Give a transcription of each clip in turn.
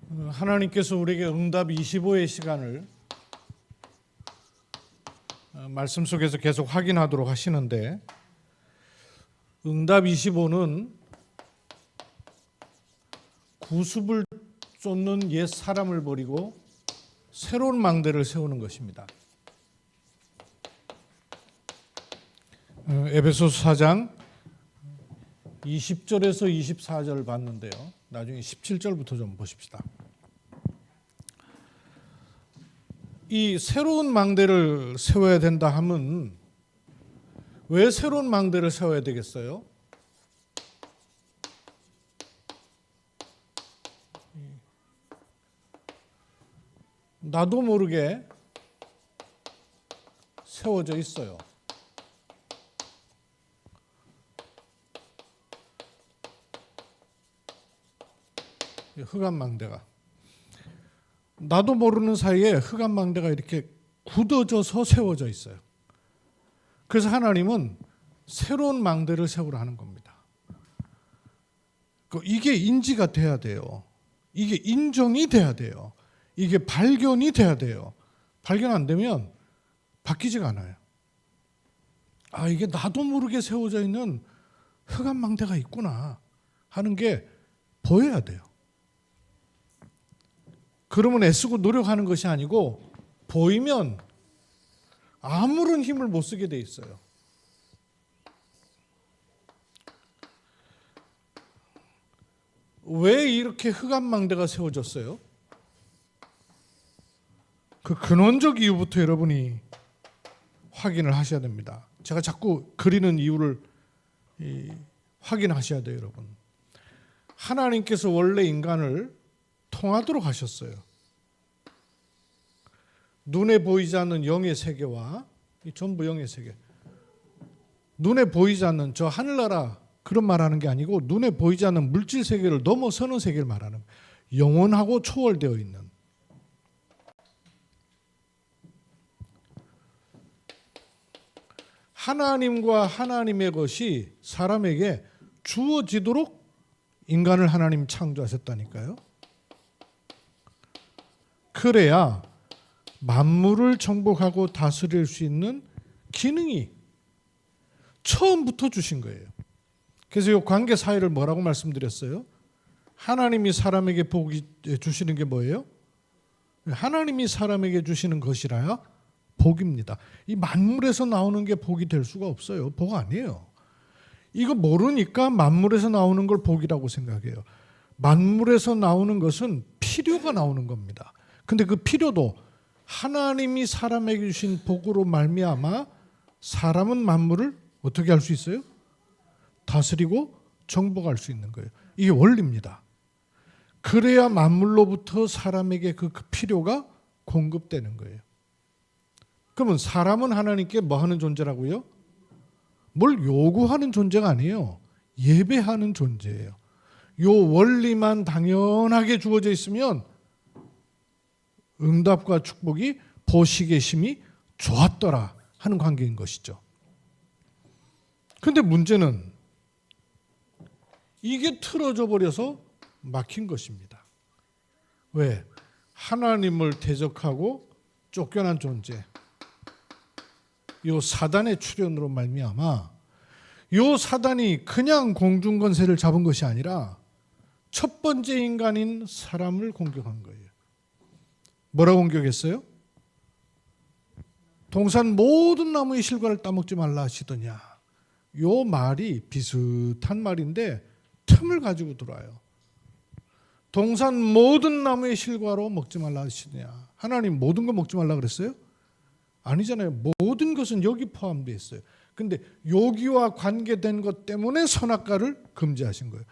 하나님께서 우리에게 응답 25의 시간을 말씀 속에서 계속 확인하도록 하시는데, 응답 25는 구습을 쫓는 옛 사람을 버리고 새로운 망대를 세우는 것입니다. 에베소서 4장 20절에서 24절 봤는데요. 나중에 17절부터 좀 보십시다. 이 새로운 망대를 세워야 된다 하면 왜 새로운 망대를 세워야 되겠어요? 나도 모르게 세워져 있어요. 흑암망대가 나도 모르는 사이에 흑암망대가 이렇게 굳어져서 세워져 있어요. 그래서 하나님은 새로운 망대를 세우라 하는 겁니다. 이게 인지가 돼야 돼요. 이게 인정이 돼야 돼요. 이게 발견이 돼야 돼요. 발견 안 되면 바뀌지가 않아요. 이게 나도 모르게 세워져 있는 흑암망대가 있구나 하는 게 보여야 돼요. 그러면 애쓰고 노력하는 것이 아니고 보이면 아무런 힘을 못 쓰게 돼 있어요. 왜 이렇게 흑암망대가 세워졌어요? 그 근원적 이유부터 여러분이 확인을 하셔야 됩니다. 제가 자꾸 그리는 이유를 확인하셔야 돼요, 여러분. 하나님께서 원래 인간을 통하도록 하셨어요. 눈에 보이지 않는 영의 세계와 전부 영의 세계. 눈에 보이지 않는 저 하늘나라 그런 말하는 게 아니고 눈에 보이지 않는 물질 세계를 넘어서는 세계를 말하는 영원하고 초월되어 있는. 하나님과 하나님의 것이 사람에게 주어지도록 인간을 하나님 창조하셨다니까요. 그래야 만물을 정복하고 다스릴 수 있는 기능이 처음부터 주신 거예요. 그래서 이 관계 사이를 뭐라고 말씀드렸어요? 하나님이 사람에게 복이 주시는 게 뭐예요? 하나님이 사람에게 주시는 것이라야 복입니다. 이 만물에서 나오는 게 복이 될 수가 없어요. 복 아니에요. 이거 모르니까 만물에서 나오는 걸 복이라고 생각해요. 만물에서 나오는 것은 필요가 나오는 겁니다. 근데 그 필요도 하나님이 사람에게 주신 복으로 말미암아 사람은 만물을 어떻게 할 수 있어요? 다스리고 정복할 수 있는 거예요. 이게 원리입니다. 그래야 만물로부터 사람에게 그 필요가 공급되는 거예요. 그러면 사람은 하나님께 뭐 하는 존재라고요? 뭘 요구하는 존재가 아니에요. 예배하는 존재예요. 요 원리만 당연하게 주어져 있으면 응답과 축복이 보시기에 심히 좋았더라 하는 관계인 것이죠. 그런데 문제는 이게 틀어져 버려서 막힌 것입니다. 왜? 하나님을 대적하고 쫓겨난 존재, 요 사단의 출현으로 말미암아 요 사단이 그냥 공중권세를 잡은 것이 아니라 첫 번째 인간인 사람을 공격한 거예요. 뭐라고 공격했어요? 동산 모든 나무의 실과를 따먹지 말라 하시더냐. 요 말이 비슷한 말인데 틈을 가지고 들어와요. 동산 모든 나무의 실과로 먹지 말라 하시더냐. 하나님 모든 거 먹지 말라 그랬어요? 아니잖아요. 모든 것은 여기 포함되어 있어요. 근데 여기와 관계된 것 때문에 선악과를 금지하신 거예요.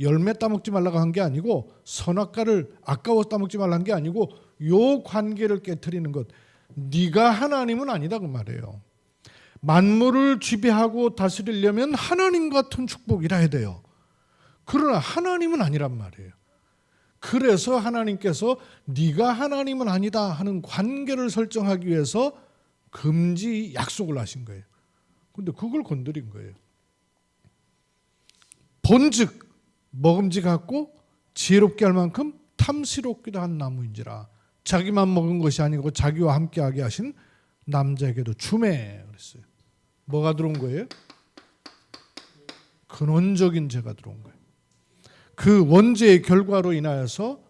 열매 따먹지 말라고 한 게 아니고 선악과를 아까워서 따먹지 말라는 게 아니고 요 관계를 깨트리는 것. 네가 하나님은 아니다 그 말이에요. 만물을 지배하고 다스리려면 하나님 같은 축복이라 해야 돼요. 그러나 하나님은 아니란 말이에요. 그래서 하나님께서 네가 하나님은 아니다 하는 관계를 설정하기 위해서 금지 약속을 하신 거예요. 근데 그걸 건드린 거예요. 본즉 먹음직 같고 지혜롭게 할 만큼 탐스럽기도 한 나무인지라 자기만 먹은 것이 아니고 자기와 함께하게 하신 남자에게도 주매 그랬어요. 뭐가 들어온 거예요? 근원적인 죄가 들어온 거예요. 그 원죄의 결과로 인하여서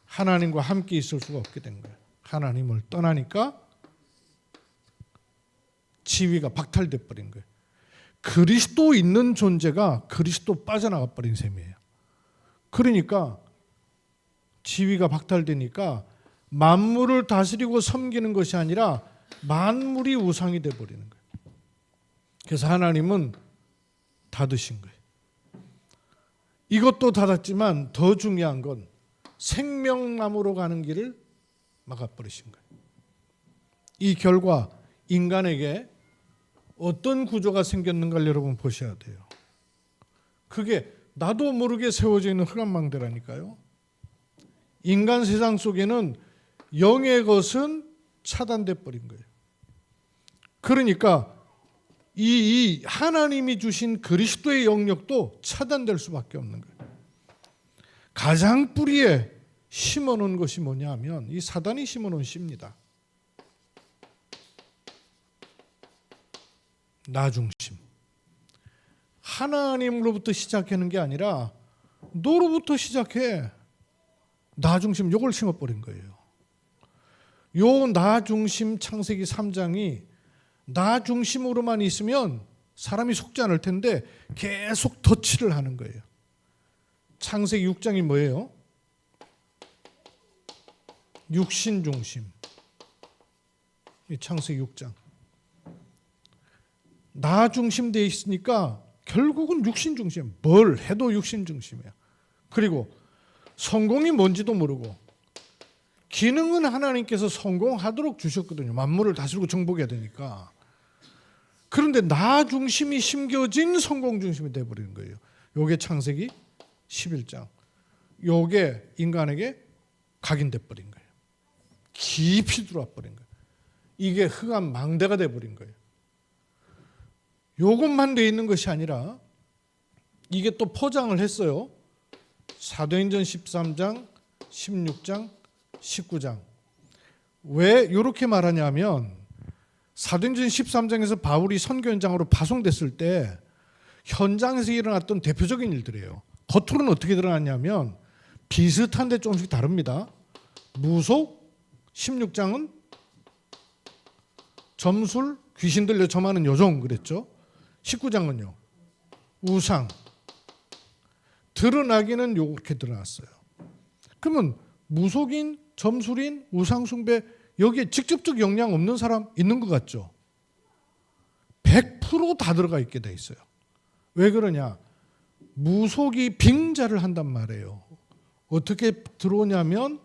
하나님과 함께 있을 수가 없게 된 거예요. 하나님을 떠나니까 지위가 박탈돼 버린 거예요. 그리스도 있는 존재가 그리스도 빠져나가 버린 셈이에요. 그러니까 지위가 박탈되니까 만물을 다스리고 섬기는 것이 아니라 만물이 우상이 돼 버리는 거예요. 그래서 하나님은 닫으신 거예요. 이것도 닫았지만 더 중요한 건 생명나무로 가는 길을 막아버리신 거예요. 이 결과 인간에게 어떤 구조가 생겼는가를 여러분 보셔야 돼요. 그게 나도 모르게 세워져 있는 흑암망대라니까요. 인간 세상 속에는 영의 것은 차단돼 버린 거예요. 그러니까 이 하나님이 주신 그리스도의 영역도 차단될 수밖에 없는 거예요. 가장 뿌리에 심어놓은 것이 뭐냐 하면 이 사단이 심어놓은 씨입니다. 나 중심. 하나님으로부터 시작하는 게 아니라 너로부터 시작해. 나 중심 요걸 심어버린 거예요. 요 나 중심 창세기 3장이 나 중심으로만 있으면 사람이 속지 않을 텐데 계속 덧칠을 하는 거예요. 창세기 6장이 뭐예요? 육신 중심. 이 창세기 6장. 나 중심되어 있으니까 결국은 육신 중심. 뭘 해도 육신 중심이야. 그리고 성공이 뭔지도 모르고 기능은 하나님께서 성공하도록 주셨거든요. 만물을 다스리고 정복해야 되니까. 그런데 나 중심이 심겨진 성공 중심이 되어버리는 거예요. 요게 창세기 11장. 요게 인간에게 각인돼 버린 거예요. 깊이 들어와 버린 거예요. 이게 흑암 망대가 돼 버린 거예요. 요것만 돼 있는 것이 아니라 이게 또 포장을 했어요. 사도행전 13장, 16장, 19장. 왜 이렇게 말하냐면 사도행전 13장에서 바울이 선교 현장으로 파송됐을 때 현장에서 일어났던 대표적인 일들이에요. 겉으로는 어떻게 드러났냐면 비슷한데 조금씩 다릅니다. 무속, 16장은 점술, 귀신 들려 점하는 요정 그랬죠. 19장은요. 우상. 드러나기는 이렇게 드러났어요. 그러면 무속인, 점술인, 우상숭배 여기에 직접적 영향 없는 사람 있는 것 같죠? 100% 다 들어가 있게 돼 있어요. 왜 그러냐? 무속이 빙자를 한단 말이에요. 어떻게 들어오냐면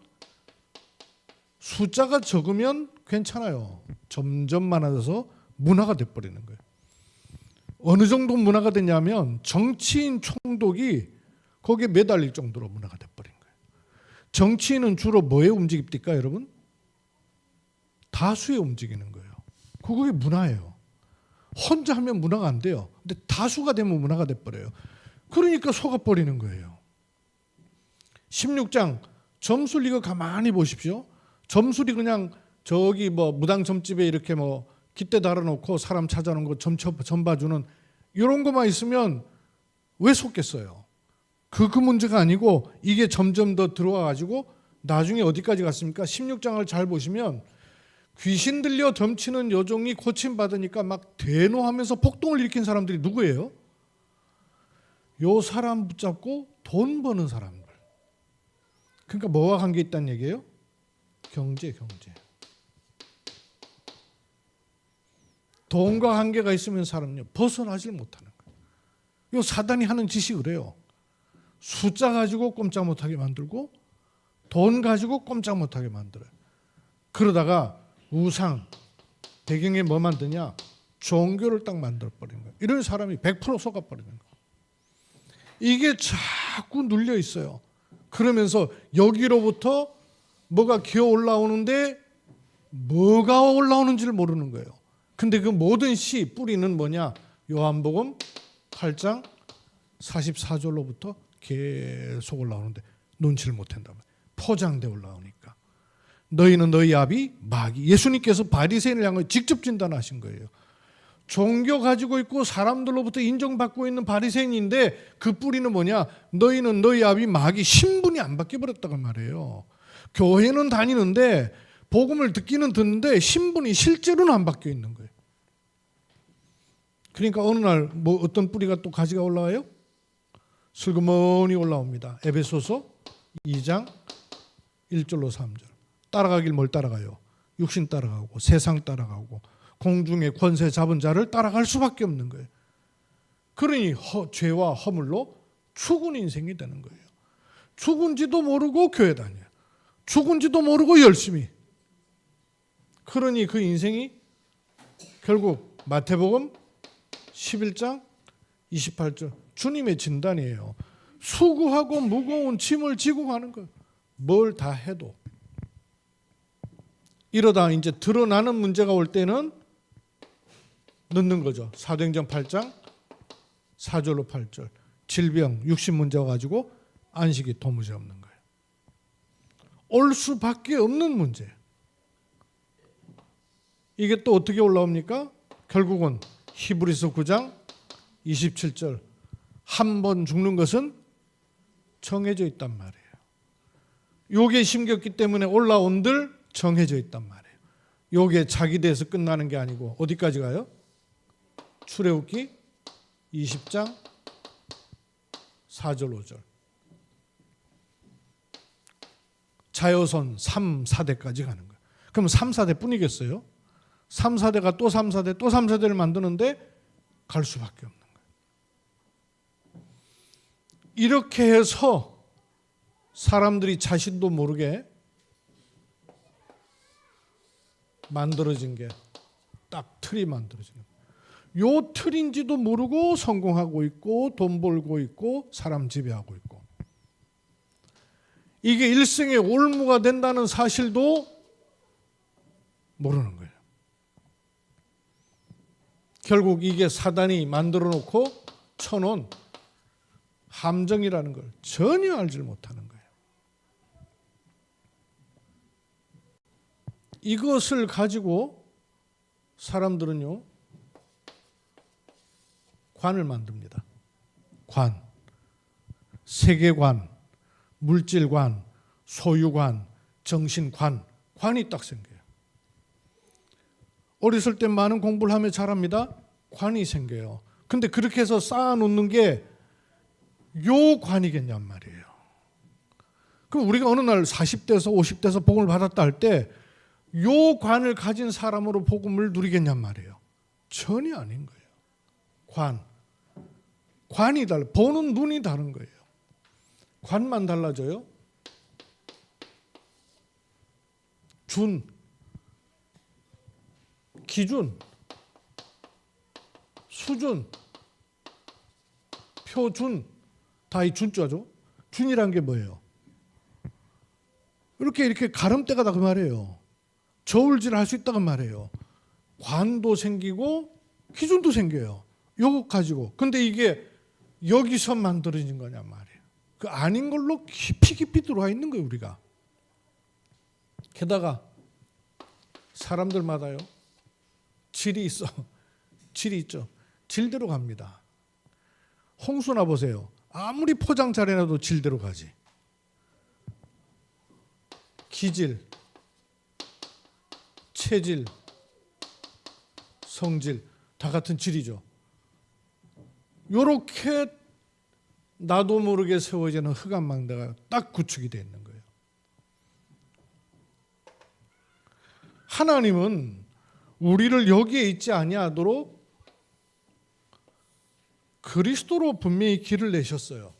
숫자가 적으면 괜찮아요. 점점 많아져서 문화가 돼버리는 거예요. 어느 정도 문화가 되냐면 정치인 총독이 거기에 매달릴 정도로 문화가 돼버린 거예요. 정치인은 주로 뭐에 움직입니까 여러분? 다수에 움직이는 거예요. 그게 문화예요. 혼자 하면 문화가 안 돼요. 근데 다수가 되면 문화가 돼버려요. 그러니까 속아버리는 거예요. 16장 점술 이거 가만히 보십시오. 점술이 그냥 저기 뭐 무당 점집에 이렇게 뭐 깃대 달아놓고 사람 찾아놓은 거 점 봐주는 이런 것만 있으면 왜 속겠어요? 그 문제가 아니고 이게 점점 더 들어와가지고 나중에 어디까지 갔습니까? 16장을 잘 보시면 귀신 들려 덤치는 여종이 고침받으니까 막 대노하면서 폭동을 일으킨 사람들이 누구예요? 요 사람 붙잡고 돈 버는 사람들. 그러니까 뭐와 관계 있다는 얘기예요? 경제. 돈과 관계가 있으면 사람은요 벗어나질 못하는 거예요. 요 사단이 하는 짓이 그래요. 숫자 가지고 꼼짝 못하게 만들고 돈 가지고 꼼짝 못하게 만들어요. 그러다가 우상 배경에 뭐 만드냐? 종교를 딱 만들어버리는 거예요. 이런 사람이 100% 속아버리는 거예요. 이게 자꾸 눌려 있어요. 그러면서 여기로부터 뭐가 기어 올라오는데 뭐가 올라오는지를 모르는 거예요. 근데 그 모든 시 뿌리는 뭐냐? 요한복음 8장 44절로부터 계속 올라오는데 눈치를 못한다. 포장돼 올라오니까. 너희는 너희 아비 마귀. 예수님께서 바리새인을 향해 직접 진단하신 거예요. 종교 가지고 있고 사람들로부터 인정받고 있는 바리새인인데 그 뿌리는 뭐냐? 너희는 너희 아비 마귀. 신분이 안 바뀌어 버렸다고 말해요. 교회는 다니는데 복음을 듣기는 듣는데 신분이 실제로는 안 바뀌어 있는 거예요. 그러니까 어느 날 뭐 어떤 뿌리가 또 가지가 올라와요? 슬그머니 올라옵니다. 에베소서 2장 1절로 3절. 따라가길 뭘 따라가요? 육신 따라가고 세상 따라가고 공중의 권세 잡은 자를 따라갈 수밖에 없는 거예요. 그러니 죄와 허물로 죽은 인생이 되는 거예요. 죽은지도 모르고 교회 다녀요. 죽은지도 모르고 열심히. 그러니 그 인생이 결국 마태복음 11장 28절 주님의 진단이에요. 수고하고 무거운 짐을 지고 가는 거예요. 뭘 다 해도. 이러다 이제 드러나는 문제가 올 때는 늦는 거죠. 사도행전 8장 4절로 8절. 질병, 육신 문제 와가지고 안식이 도무지 없는 거예요. 올 수밖에 없는 문제. 이게 또 어떻게 올라옵니까? 결국은 히브리서 9장 27절. 한 번 죽는 것은 정해져 있단 말이에요. 요게 심겼기 때문에 올라온들 정해져 있단 말이에요. 요게 자기 대해서 끝나는 게 아니고 어디까지 가요? 출애굽기 20장 4절 5절. 자여선 3, 4대까지 가는 거예요. 그럼 3, 4대 뿐이겠어요? 3, 4대가 또 3, 4대 또 3, 4대를 만드는데 갈 수밖에 없는 거예요. 이렇게 해서 사람들이 자신도 모르게 만들어진 게 딱 틀이 만들어진 거예요. 요 틀인지도 모르고 성공하고 있고 돈 벌고 있고 사람 지배하고 있고 이게 일생의 올무가 된다는 사실도 모르는 거예요. 결국 이게 사단이 만들어 놓고 쳐놓은 함정이라는 걸 전혀 알지 못하는 거예요. 이것을 가지고 사람들은요 관을 만듭니다. 관, 세계관, 물질관, 소유관, 정신관, 관이 딱 생겨요. 어렸을 때 많은 공부를 하면 잘합니다. 관이 생겨요. 근데 그렇게 해서 쌓아놓는 게 요 관이겠냔 말이에요. 그럼 우리가 어느 날 40대에서 50대에서 복음을 받았다 할 때 요 관을 가진 사람으로 복음을 누리겠냔 말이에요. 전혀 아닌 거예요. 관이 달라. 보는 눈이 다른 거예요. 관만 달라져요. 기준, 수준, 표준 다 이 준자죠. 준이란 게 뭐예요? 이렇게 가름대가 다 그 말이에요. 저울질을 할 수 있다고 말이에요. 관도 생기고 기준도 생겨요. 요거 가지고. 근데 이게 여기서 만들어진 거냐 말이에요. 그 아닌 걸로 깊이 들어와 있는 거예요, 우리가. 게다가 사람들마다요. 질이 있죠. 질대로 갑니다. 홍수나 보세요. 아무리 포장 잘 해놔도 질대로 가지. 기질, 체질, 성질 다 같은 질이죠. 요렇게 나도 모르게 세워지는 흑암망대가 딱 구축이 되어 있는 거예요. 하나님은 우리를 여기에 있지 아니하도록 그리스도로 분명히 길을 내셨어요.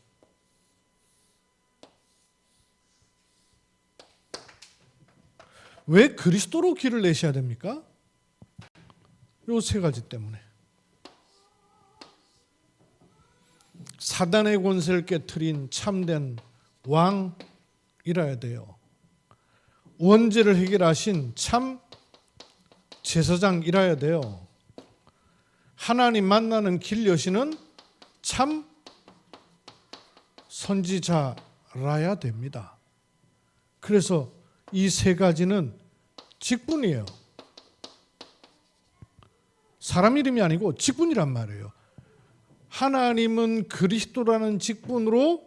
왜 그리스도로 길을 내셔야 됩니까? 요 세 가지 때문에. 사단의 권세를 깨트린 참된 왕이라야 돼요. 원죄를 해결하신 참 제사장이라야 돼요. 하나님 만나는 길 여시는 참 선지자라야 알아야 됩니다. 그래서 이 세 가지는 직분이에요. 사람 이름이 아니고 직분이란 말이에요. 하나님은 그리스도라는 직분으로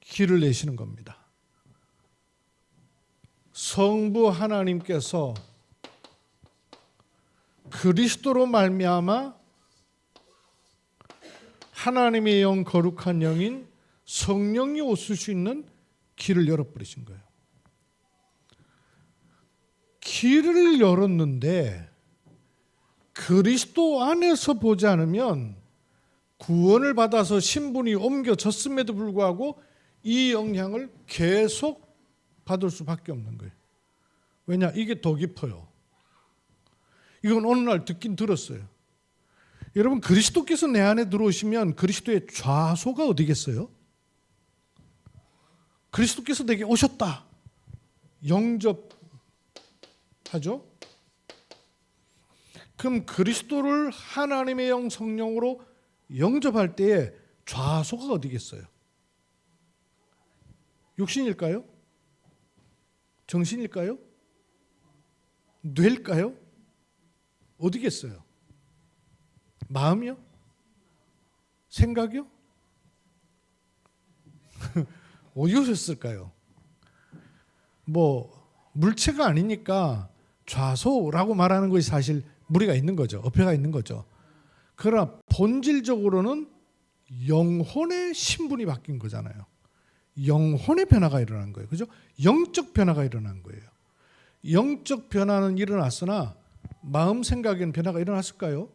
길을 내시는 겁니다. 성부 하나님께서 그리스도로 말미암아 하나님의 영 거룩한 영인 성령이 오실 수 있는 길을 열어버리신 거예요. 길을 열었는데 그리스도 안에서 보지 않으면 구원을 받아서 신분이 옮겨졌음에도 불구하고 이 영향을 계속 받을 수밖에 없는 거예요. 왜냐? 이게 더 깊어요. 이건 어느 날 듣긴 들었어요. 여러분, 그리스도께서 내 안에 들어오시면 그리스도의 좌소가 어디겠어요? 그리스도께서 내게 오셨다. 영접하죠? 그럼 그리스도를 하나님의 영 성령으로 영접할 때에 좌소가 어디겠어요? 육신일까요? 정신일까요? 뇌일까요? 어디겠어요? 마음이요? 생각이요? 어디 오셨을까요? 물체가 아니니까 좌소라고 말하는 것이 사실 무리가 있는 거죠. 어폐가 있는 거죠. 그러나 본질적으로는 영혼의 신분이 바뀐 거잖아요. 영혼의 변화가 일어난 거예요. 그죠? 영적 변화가 일어난 거예요. 영적 변화는 일어났으나 마음 생각에는 변화가 일어났을까요?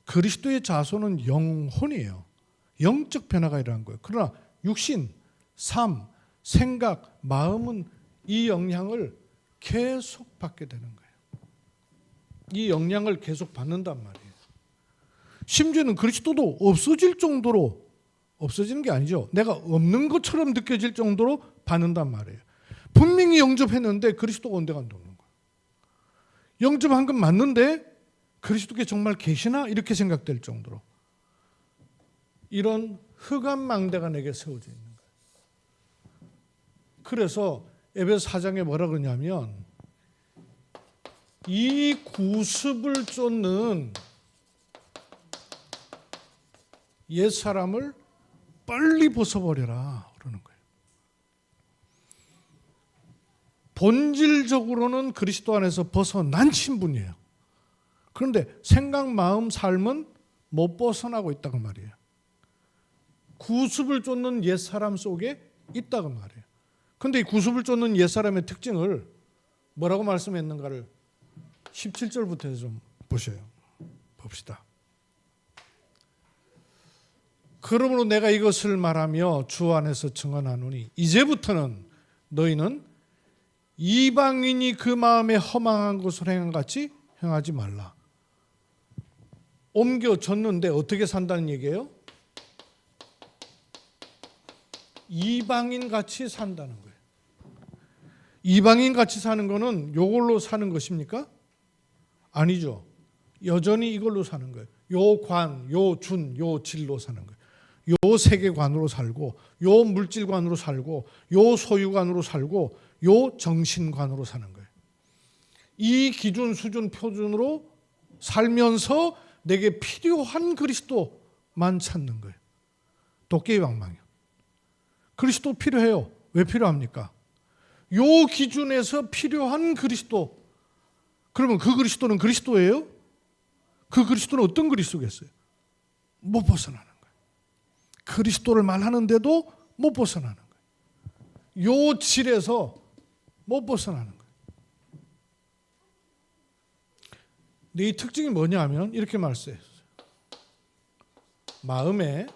그리스도의 좌소는 영혼이에요. 영적 변화가 일어난 거예요. 그러나 육신, 삶, 생각, 마음은 이 영향을 계속 받게 되는 거예요. 이 영향을 계속 받는단 말이에요. 심지어는 그리스도도 없어질 정도로, 없어지는 게 아니죠. 내가 없는 것처럼 느껴질 정도로 받는단 말이에요. 분명히 영접했는데 그리스도가 온데가 안 도는 거예요. 영접한 건 맞는데 그리스도께 정말 계시나? 이렇게 생각될 정도로 이런 흑암망대가 내게 세워져 있는 거예요. 그래서 에베소 4장에 뭐라 그러냐면 이 구습을 쫓는 옛사람을 빨리 벗어버려라 그러는 거예요. 본질적으로는 그리스도 안에서 벗어난 신분이에요. 그런데 생각, 마음, 삶은 못 벗어나고 있다고 말이에요. 구습을 쫓는 옛사람 속에 있다고 말이에요. 그런데 이 구습을 쫓는 옛사람의 특징을 뭐라고 말씀했는가를 17절부터 해서 좀 보셔요. 봅시다. 그러므로 내가 이것을 말하며 주 안에서 증언하노니 이제부터는 너희는 이방인이 그 마음에 허망한 것을 행한 같이 행하지 말라. 옮겨졌는데 어떻게 산다는 얘기예요? 이방인 같이 산다는 거예요. 이방인 같이 사는 거는 이걸로 사는 것입니까? 아니죠. 여전히 이걸로 사는 거예요. 요 관, 요 준, 요 질로 사는 거예요. 요 세계관으로 살고, 요 물질관으로 살고, 요 소유관으로 살고, 요 정신관으로 사는 거예요. 이 기준, 수준, 표준으로 살면서 내게 필요한 그리스도만 찾는 거예요. 도깨비 방망이요. 그리스도 필요해요. 왜 필요합니까? 요 기준에서 필요한 그리스도. 그러면 그 그리스도는 그리스도예요? 그 그리스도는 어떤 그리스도겠어요? 못 벗어나는 거예요. 그리스도를 말하는데도 못 벗어나는 거예요. 요 질에서 못 벗어나는 거예요. 근데 이 특징이 뭐냐면 이렇게 말씀했어요. 마음에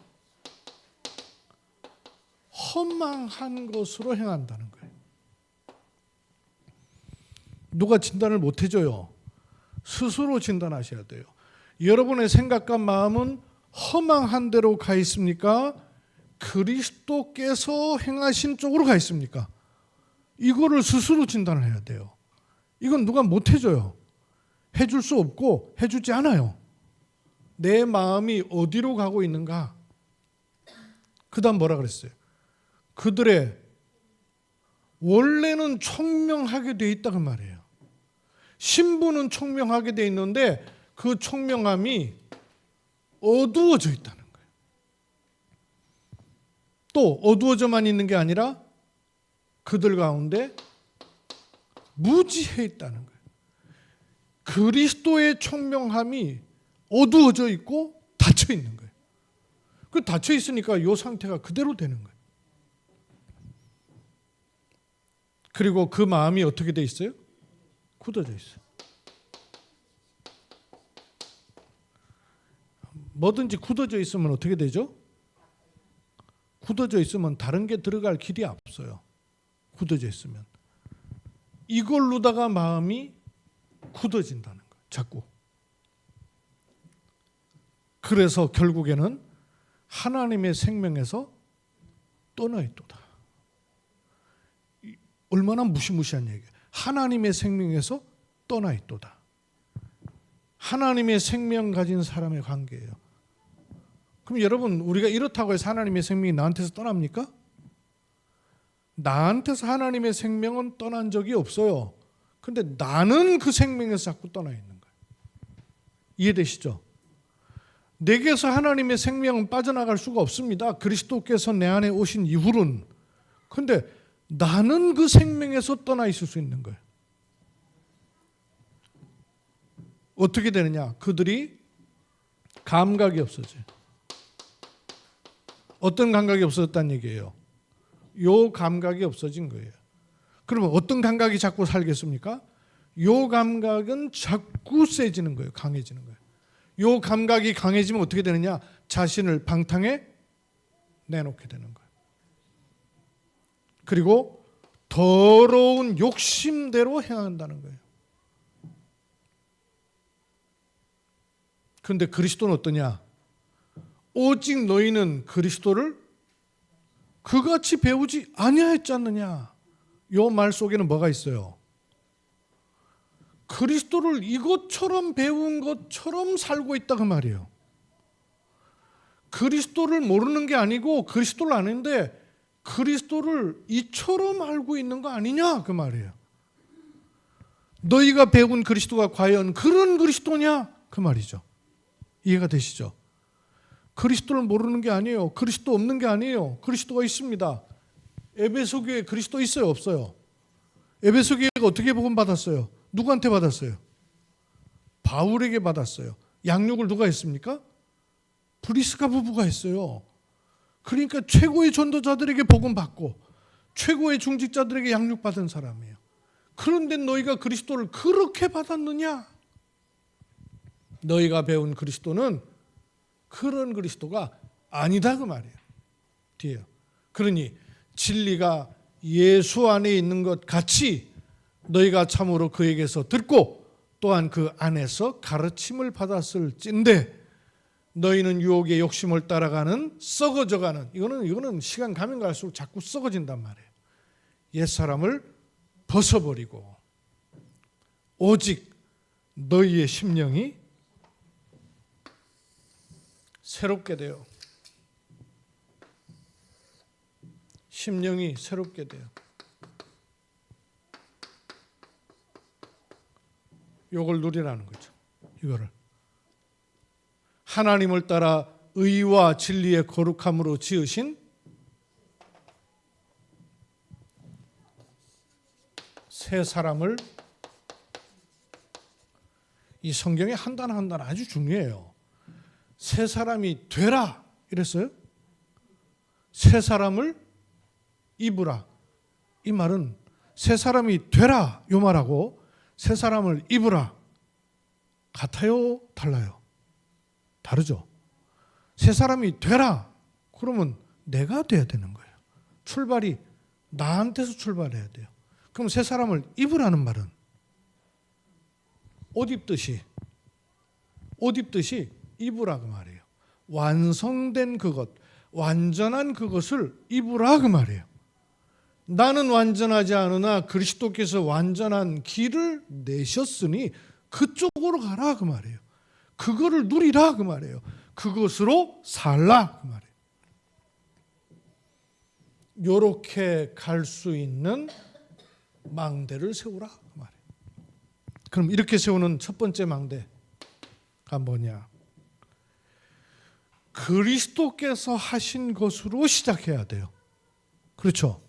허망한 것으로 행한다는 거예요. 누가 진단을 못 해줘요. 스스로 진단하셔야 돼요. 여러분의 생각과 마음은 허망한 대로 가 있습니까? 그리스도께서 행하신 쪽으로 가 있습니까? 이거를 스스로 진단을 해야 돼요. 이건 누가 못 해줘요. 해줄 수 없고 해주지 않아요. 내 마음이 어디로 가고 있는가? 그 다음 뭐라 그랬어요? 그들의 원래는 총명하게 돼 있다 그 말이에요. 신부는 총명하게 돼 있는데 그 총명함이 어두워져 있다는 거예요. 또 어두워져만 있는 게 아니라 그들 가운데 무지해 있다는 거예요. 그리스도의 총명함이 어두워져 있고 닫혀 있는 거예요. 그 닫혀 있으니까 이 상태가 그대로 되는 거예요. 그리고 그 마음이 어떻게 돼 있어요? 굳어져 있어요. 뭐든지 굳어져 있으면 어떻게 되죠? 굳어져 있으면 다른 게 들어갈 길이 없어요. 굳어져 있으면. 이걸로다가 마음이 굳어진다는 거예요. 자꾸. 그래서 결국에는 하나님의 생명에서 떠나 있도다. 얼마나 무시무시한 얘기예요. 하나님의 생명에서 떠나 있도다. 하나님의 생명 가진 사람의 관계예요. 그럼 여러분, 우리가 이렇다고 해서 하나님의 생명이 나한테서 떠납니까? 나한테서 하나님의 생명은 떠난 적이 없어요. 근데 나는 그 생명에서 자꾸 떠나 있는 거예요. 이해되시죠? 내게서 하나님의 생명은 빠져나갈 수가 없습니다. 그리스도께서 내 안에 오신 이후로는. 근데 나는 그 생명에서 떠나 있을 수 있는 거예요. 어떻게 되느냐? 그들이 감각이 없어져요. 어떤 감각이 없어졌다는 얘기예요? 요 감각이 없어진 거예요. 그러면 어떤 감각이 자꾸 살겠습니까? 요 감각은 자꾸 세지는 거예요. 강해지는 거예요. 요 감각이 강해지면 어떻게 되느냐? 자신을 방탕에 내놓게 되는 거예요. 그리고 더러운 욕심대로 행한다는 거예요. 그런데 그리스도는 어떠냐? 오직 너희는 그리스도를 그같이 배우지 아니하였지 않느냐? 요 말 속에는 뭐가 있어요? 그리스도를 이것처럼 배운 것처럼 살고 있다 그 말이에요. 그리스도를 모르는 게 아니고 그리스도를 아는데 그리스도를 이처럼 알고 있는 거 아니냐 그 말이에요. 너희가 배운 그리스도가 과연 그런 그리스도냐 그 말이죠. 이해가 되시죠? 그리스도를 모르는 게 아니에요. 그리스도 없는 게 아니에요. 그리스도가 있습니다. 에베소 교회에 그리스도 있어요? 없어요? 에베소 교회가 어떻게 복음 받았어요? 누구한테 받았어요? 바울에게 받았어요. 양육을 누가 했습니까? 브리스가 부부가 했어요. 그러니까 최고의 전도자들에게 복음 받고 최고의 중직자들에게 양육받은 사람이에요. 그런데 너희가 그리스도를 그렇게 받았느냐? 너희가 배운 그리스도는 그런 그리스도가 아니다 그 말이에요. 뒤에요. 그러니 진리가 예수 안에 있는 것 같이 너희가 참으로 그에게서 듣고 또한 그 안에서 가르침을 받았을진데 너희는 유혹의 욕심을 따라가는 썩어져가는 이거는 시간 가면 갈수록 자꾸 썩어진단 말이에요. 옛사람을 벗어버리고 오직 너희의 심령이 새롭게 돼요. 심령이 새롭게 돼요. 요걸 누리라는 거죠. 이거를 하나님을 따라 의와 진리의 거룩함으로 지으신 새 사람을 이 성경의 한 단 한 단 아주 중요해요. 새 사람이 되라 이랬어요. 새 사람을 입으라. 이 말은 새 사람이 되라 요 말하고 새 사람을 입으라 같아요? 달라요? 다르죠. 새 사람이 되라 그러면 내가 돼야 되는 거예요. 출발이 나한테서 출발해야 돼요. 그럼 새 사람을 입으라는 말은 옷 입듯이 입으라 그 말이에요. 완성된 그것, 완전한 그것을 입으라 그 말이에요. 나는 완전하지 않으나 그리스도께서 완전한 길을 내셨으니 그쪽으로 가라 그 말이에요. 그거를 누리라 그 말이에요. 그것으로 살라 그 말이에요. 요렇게 갈 수 있는 망대를 세우라 그 말이에요. 그럼 이렇게 세우는 첫 번째 망대가 뭐냐? 그리스도께서 하신 것으로 시작해야 돼요. 그렇죠?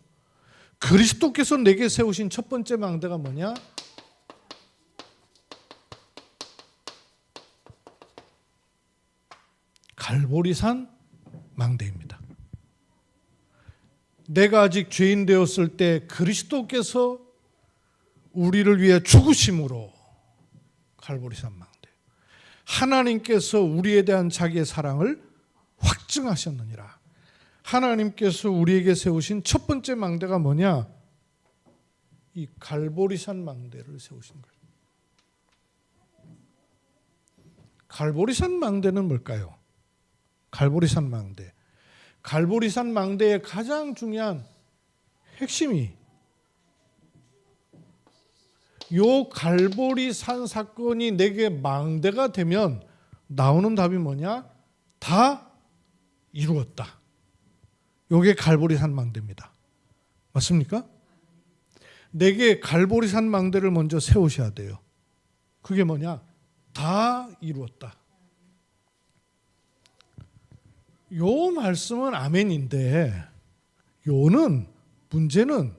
그리스도께서 내게 세우신 첫 번째 망대가 뭐냐? 갈보리산 망대입니다. 내가 아직 죄인 되었을 때 그리스도께서 우리를 위해 죽으심으로 갈보리산 망대. 하나님께서 우리에 대한 자기의 사랑을 확증하셨느니라. 하나님께서 우리에게 세우신 첫 번째 망대가 뭐냐? 이 갈보리산 망대를 세우신 거예요. 갈보리산 망대는 뭘까요? 갈보리산 망대. 갈보리산 망대의 가장 중요한 핵심이 요 갈보리산 사건이 내게 망대가 되면 나오는 답이 뭐냐? 다 이루었다. 요게 갈보리산 망대입니다. 맞습니까? 내게 갈보리산 망대를 먼저 세우셔야 돼요. 그게 뭐냐? 다 이루었다. 요 말씀은 아멘인데 요는 문제는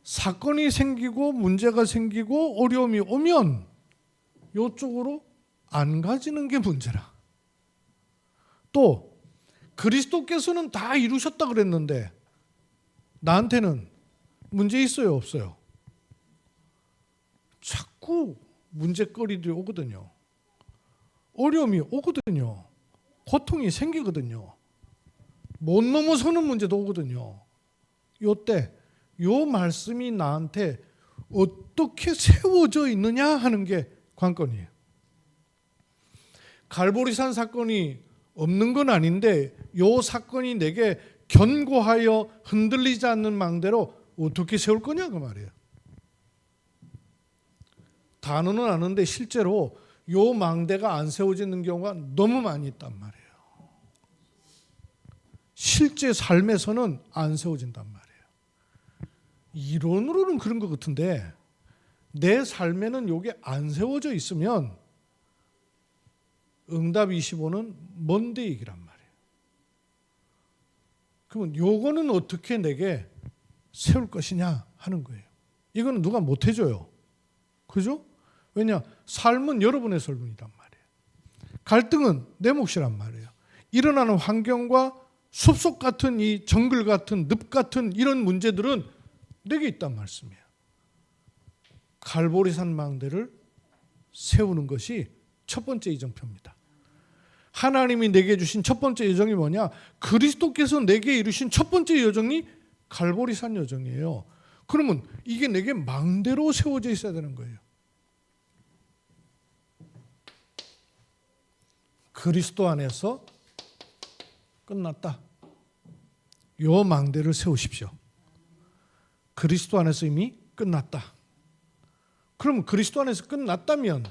사건이 생기고 문제가 생기고 어려움이 오면 요쪽으로 안 가지는 게 문제라. 또 그리스도께서는 다 이루셨다 그랬는데 나한테는 문제 있어요, 없어요? 자꾸 문제거리들이 오거든요. 어려움이 오거든요. 고통이 생기거든요. 못 넘어서는 문제도 오거든요. 요때 요 말씀이 나한테 어떻게 세워져 있느냐 하는 게 관건이에요. 갈보리산 사건이 없는 건 아닌데 요 사건이 내게 견고하여 흔들리지 않는 망대로 어떻게 세울 거냐 그 말이에요. 단어는 아는데 실제로 요 망대가 안 세워지는 경우가 너무 많이 있단 말이에요. 실제 삶에서는 안 세워진단 말이에요. 이론으로는 그런 것 같은데 내 삶에는 요게 안 세워져 있으면 응답 25는 뭔데 얘기란 말이에요. 그러면 요거는 어떻게 내게 세울 것이냐 하는 거예요. 이거는 누가 못 해줘요. 그죠? 왜냐? 삶은 여러분의 삶이란 말이에요. 갈등은 내 몫이란 말이에요. 일어나는 환경과 숲속 같은 이 정글 같은 늪 같은 이런 문제들은 내게 있단 말씀이에요. 갈보리산 망대를 세우는 것이 첫 번째 이정표입니다. 하나님이 내게 주신 첫 번째 여정이 뭐냐? 그리스도께서 내게 이루신 첫 번째 여정이 갈보리산 여정이에요. 그러면 이게 내게 망대로 세워져 있어야 되는 거예요. 그리스도 안에서 끝났다. 요 망대를 세우십시오. 그리스도 안에서 이미 끝났다. 그럼 그리스도 안에서 끝났다면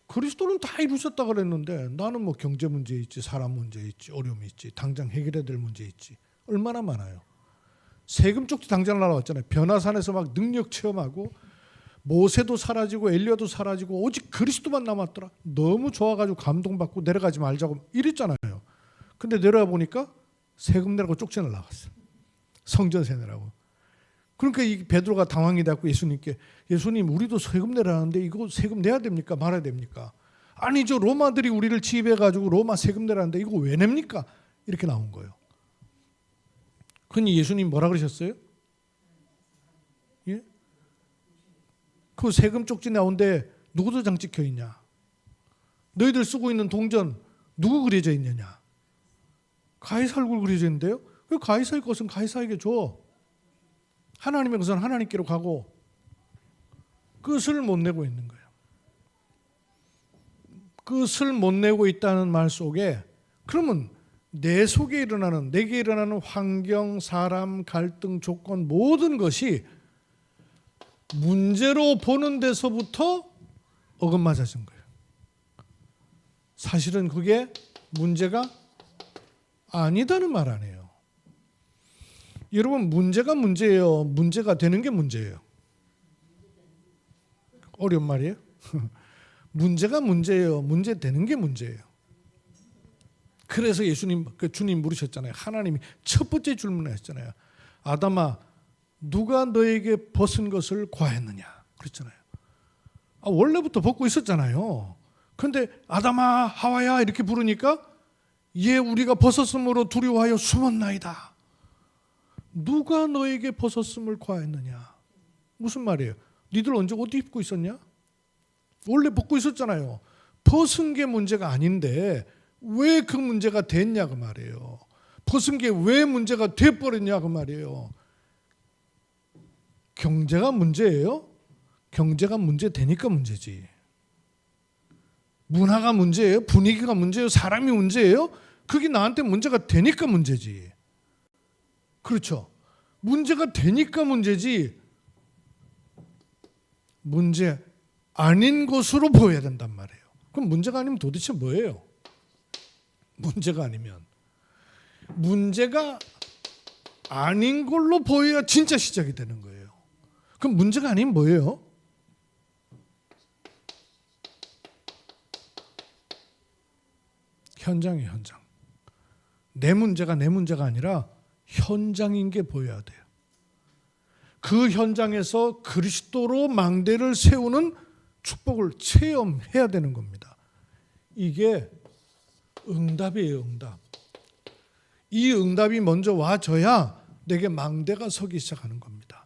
그리스도는 다 이루셨다 그랬는데 나는 뭐 경제 문제 있지, 사람 문제 있지, 어려움이 있지, 당장 해결해야 될 문제 있지. 얼마나 많아요. 세금 쪽지 당장 날아왔잖아요. 변화산에서 막 능력 체험하고 모세도 사라지고 엘리야도 사라지고 오직 그리스도만 남았더라. 너무 좋아가지고 감동받고 내려가지 말자고 이랬잖아요. 근데 내려와 보니까 세금 내라고 쪽지 날아갔어요. 성전세 내라고. 그러니까 이 베드로가 당황이 돼갖고 예수님께 예수님 우리도 세금 내라는데 이거 세금 내야 됩니까? 말아야 됩니까? 아니죠. 로마들이 우리를 지배해가지고 로마 세금 내라는데 이거 왜 냅니까? 이렇게 나온 거예요. 그러니 예수님 뭐라 그러셨어요? 예? 그 세금 쪽지 나온데 누구 도장 찍혀 있냐? 너희들 쓰고 있는 동전 누구 그려져 있느냐? 가이사 얼굴 그려져 있는데요? 왜 가이사의 것은 가이사에게 줘? 하나님의 것은 하나님께로 가고 끝을 못 내고 있는 거예요. 끝을 못 내고 있다는 말 속에 그러면 내 속에 일어나는 내게 일어나는 환경, 사람, 갈등, 조건 모든 것이 문제로 보는 데서부터 어긋맞아진 거예요. 사실은 그게 문제가 아니다는 말 아니에요. 여러분, 문제가 문제예요, 문제가 되는 게 문제예요? 어려운 말이에요? 문제가 문제예요, 문제 되는 게 문제예요. 그래서 주님 물으셨잖아요. 하나님이 첫 번째 질문하셨잖아요. 아담아, 누가 너에게 벗은 것을 과했느냐 그랬잖아요. 원래부터 벗고 있었잖아요. 근데 아담아, 하와야 이렇게 부르니까 얘 우리가 벗었으므로 두려워하여 숨었나이다. 누가 너에게 벗었음을 과했느냐? 무슨 말이에요? 니들 언제 옷 입고 있었냐? 원래 벗고 있었잖아요. 벗은 게 문제가 아닌데 왜 그 문제가 됐냐 그 말이에요. 벗은 게 왜 문제가 돼버렸냐 그 말이에요. 경제가 문제예요? 경제가 문제 되니까 문제지. 문화가 문제예요? 분위기가 문제예요? 사람이 문제예요? 그게 나한테 문제가 되니까 문제지. 그렇죠? 문제가 되니까 문제지 문제 아닌 것으로 보여야 된단 말이에요. 그럼 문제가 아니면 도대체 뭐예요? 문제가 아니면 문제가 아닌 걸로 보여야 진짜 시작이 되는 거예요. 그럼 문제가 아니면 뭐예요? 현장이에요, 현장. 내 문제가 내 문제가 아니라 현장인 게 보여야 돼요. 그 현장에서 그리스도로 망대를 세우는 축복을 체험해야 되는 겁니다. 이게 응답이에요, 응답. 이 응답이 먼저 와줘야 내게 망대가 서기 시작하는 겁니다.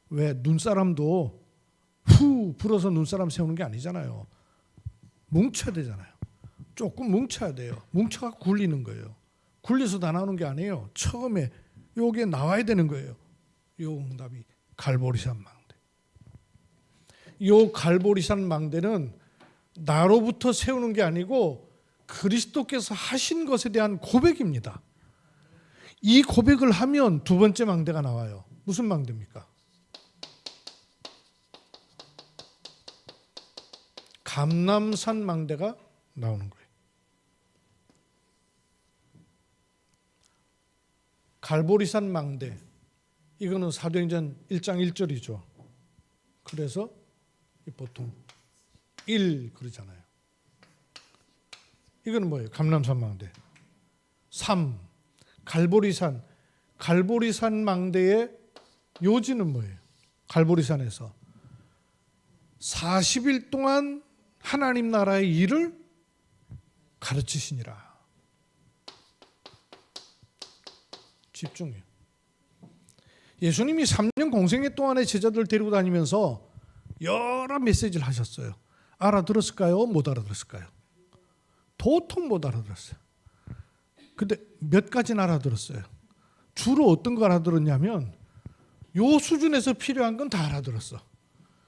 왜? 눈사람도 후 불어서 눈사람 세우는 게 아니잖아요. 뭉쳐야 되잖아요. 조금 뭉쳐야 돼요. 뭉쳐가 굴리는 거예요. 굴려서 다 나오는 게 아니에요. 처음에 요게 나와야 되는 거예요. 요 응답이 갈보리산 망대. 요 갈보리산 망대는 나로부터 세우는 게 아니고 그리스도께서 하신 것에 대한 고백입니다. 이 고백을 하면 두 번째 망대가 나와요. 무슨 망대입니까? 감람산 망대가 나오는 거예요. 갈보리산 망대, 이거는 사도행전 1장 1절이죠. 그래서 보통 1 그러잖아요. 이거는 뭐예요? 감람산 망대. 3. 갈보리산. 갈보리산 망대의 요지는 뭐예요? 갈보리산에서 40일 동안 하나님 나라의 일을 가르치시니라. 집중해요. 예수님이 3년 공생애 동안에 제자들 데리고 다니면서 여러 메시지를 하셨어요. 알아들었을까요? 못 알아들었을까요? 도통 못 알아들었어요. 근데 몇 가지는 알아들었어요. 주로 어떤 거 알아들었냐면 요 수준에서 필요한 건 다 알아들었어.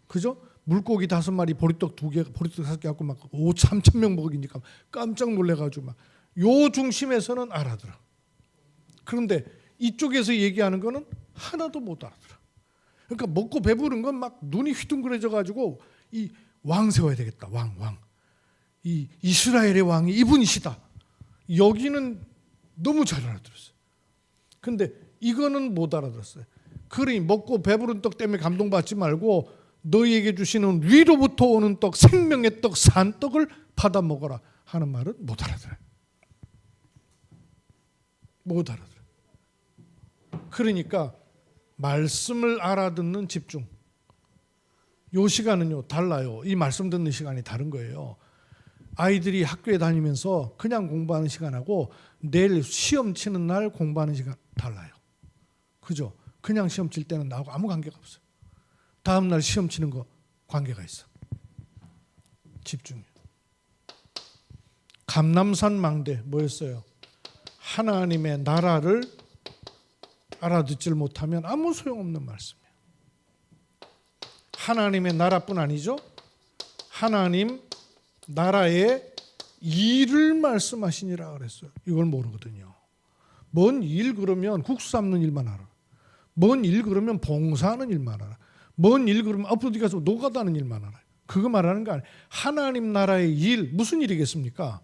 그죠? 물고기 5마리, 보리떡 2개, 보리떡 5개 갖고 막 3,000명 먹이니까 깜짝 놀래가지고 막 요 중심에서는 알아들어. 그런데 이쪽에서 얘기하는 거는 하나도 못 알아들어. 그러니까 먹고 배부른 건 막 눈이 휘둥그레져 가지고 이 왕 세워야 되겠다. 왕. 이 이스라엘의 왕이 이분이시다. 여기는 너무 잘 알아들었어요. 근데 이거는 못 알아들었어요. 그러니 먹고 배부른 떡 때문에 감동받지 말고 너희에게 주시는 위로부터 오는 떡, 생명의 떡, 산떡을 받아 먹어라 하는 말은 못 알아들어요. 못 알아들어요. 그러니까 말씀을 알아듣는 집중. 요 시간은요 달라요. 이 말씀 듣는 시간이 다른 거예요. 아이들이 학교에 다니면서 그냥 공부하는 시간하고 내일 시험 치는 날 공부하는 시간 달라요. 그죠? 그냥 시험 칠 때는 나하고 아무 관계가 없어요. 다음 날 시험 치는 거 관계가 있어. 집중해요. 감람산 망대 뭐였어요? 하나님의 나라를 알아듣질 못하면 아무 소용없는 말씀이에요. 하나님의 나라뿐 아니죠. 하나님 나라의 일을 말씀하시니라 그랬어요. 이걸 모르거든요. 뭔 일 그러면 국수 삶는 일만 알아. 뭔 일 그러면 봉사하는 일만 알아. 뭔 일 그러면 앞으로 가서 노가다는 일만 알아요. 그거 말하는 거 아니에요. 하나님 나라의 일, 무슨 일이겠습니까?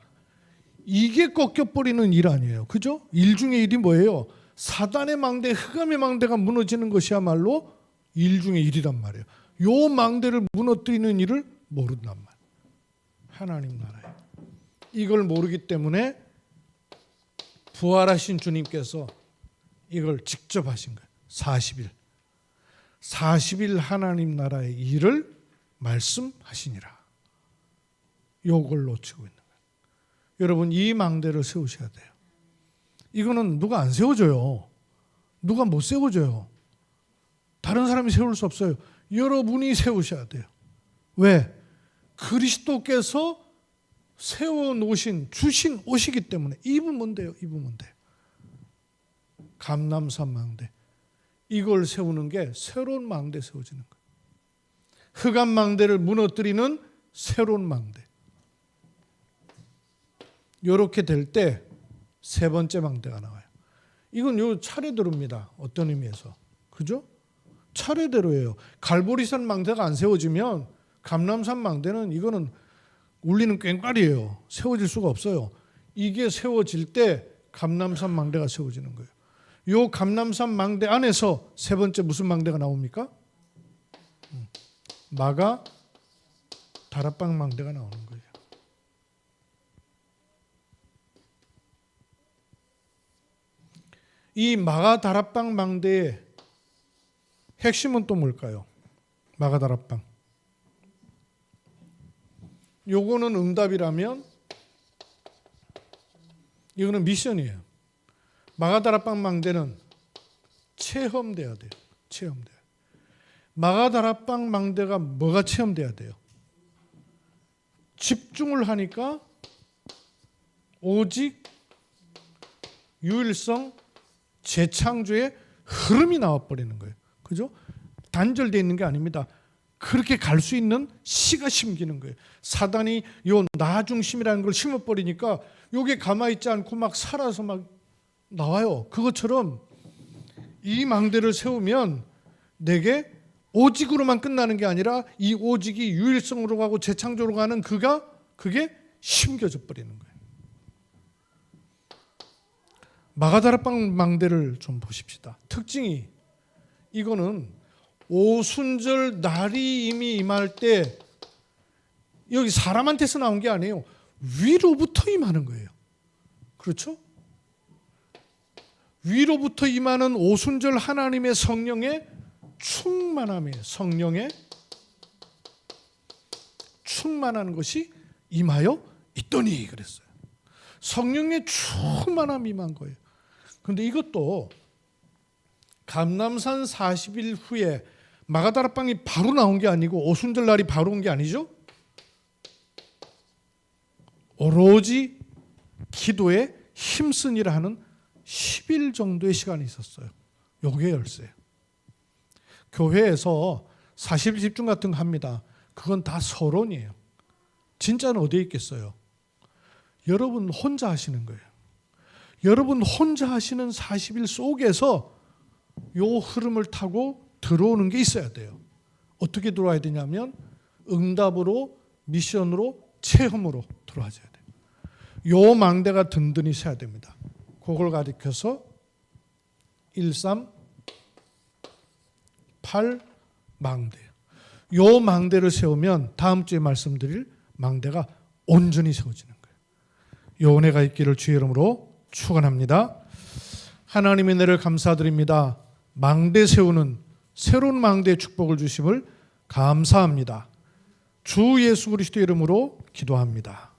이게 꺾여버리는 일 아니에요. 그죠? 일 중에 일이 뭐예요? 사단의 망대, 흑암의 망대가 무너지는 것이야말로 일 중에 일이란 말이에요. 요 망대를 무너뜨리는 일을 모른단 말이에요. 하나님 나라에. 이걸 모르기 때문에 부활하신 주님께서 이걸 직접 하신 거예요. 40일 하나님 나라의 일을 말씀하시니라. 요걸 놓치고 있는 거예요. 여러분, 이 망대를 세우셔야 돼요. 이거는 누가 안 세워줘요. 누가 못 세워줘요. 다른 사람이 세울 수 없어요. 여러분이 세우셔야 돼요. 왜? 그리스도께서 세워놓으신 주신 옷이기 때문에 입으면 돼요. 입으면 돼요. 감람산 망대. 이걸 세우는 게 새로운 망대 세워지는 거예요. 흑암 망대를 무너뜨리는 새로운 망대. 이렇게 될 때 세 번째 망대가 나와요. 이건 요 차례대로입니다. 어떤 의미에서. 그죠? 차례대로예요. 갈보리산 망대가 안 세워지면 감람산 망대는 이거는 울리는 꽹과리예요. 세워질 수가 없어요. 이게 세워질 때 감람산 망대가 세워지는 거예요. 요 감람산 망대 안에서 세 번째 무슨 망대가 나옵니까? 마가 다락방 망대가 나오는 거예요. 이 마가 다락방 망대의 핵심은 또 뭘까요? 마가 다락방. 요거는 응답이라면 이거는 미션이에요. 마가 다락방 망대는 체험돼야 돼요. 체험돼요. 마가 다락방 망대가 뭐가 체험돼야 돼요? 집중을 하니까 오직 유일성 재창조의 흐름이 나와버리는 거예요. 그죠? 단절되어 있는 게 아닙니다. 그렇게 갈 수 있는 씨가 심기는 거예요. 사단이 요 나 중심이라는 걸 심어버리니까 요게 가만히 있지 않고 막 살아서 막 나와요. 그것처럼 이 망대를 세우면 내게 오직으로만 끝나는 게 아니라 이 오직이 유일성으로 가고 재창조로 가는 그게 심겨져 버리는 거예요. 마가다락방 망대를 좀 보십시다. 특징이 이거는 오순절 날이 이미 임할 때 여기 사람한테서 나온 게 아니에요. 위로부터 임하는 거예요. 그렇죠? 위로부터 임하는 오순절 하나님의 성령의 충만함이에요. 성령의 충만한 것이 임하여 있더니 그랬어요. 성령의 충만함이 임한 거예요. 그런데 이것도 감람산 40일 후에 마가다락방이 바로 나온 게 아니고 오순절 날이 바로 온 게 아니죠. 오로지 기도에 힘쓰니라 하는 10일 정도의 시간이 있었어요. 요게 열쇠예요. 교회에서 40일 집중 같은 거 합니다. 그건 다 서론이에요. 진짜는 어디에 있겠어요? 여러분 혼자 하시는 거예요. 여러분 혼자 하시는 40일 속에서 요 흐름을 타고 들어오는 게 있어야 돼요. 어떻게 들어와야 되냐면 응답으로, 미션으로, 체험으로 들어와야 돼요. 요 망대가 든든히 서야 됩니다. 그걸 가리켜서 138 망대예요. 요 망대를 세우면 다음 주에 말씀드릴 망대가 온전히 세워지는 거예요. 요 은혜가 있기를 주의 이름으로 축원합니다. 하나님의 은혜를 감사드립니다. 망대 세우는 새로운 망대의 축복을 주심을 감사합니다. 주 예수 그리스도 이름으로 기도합니다.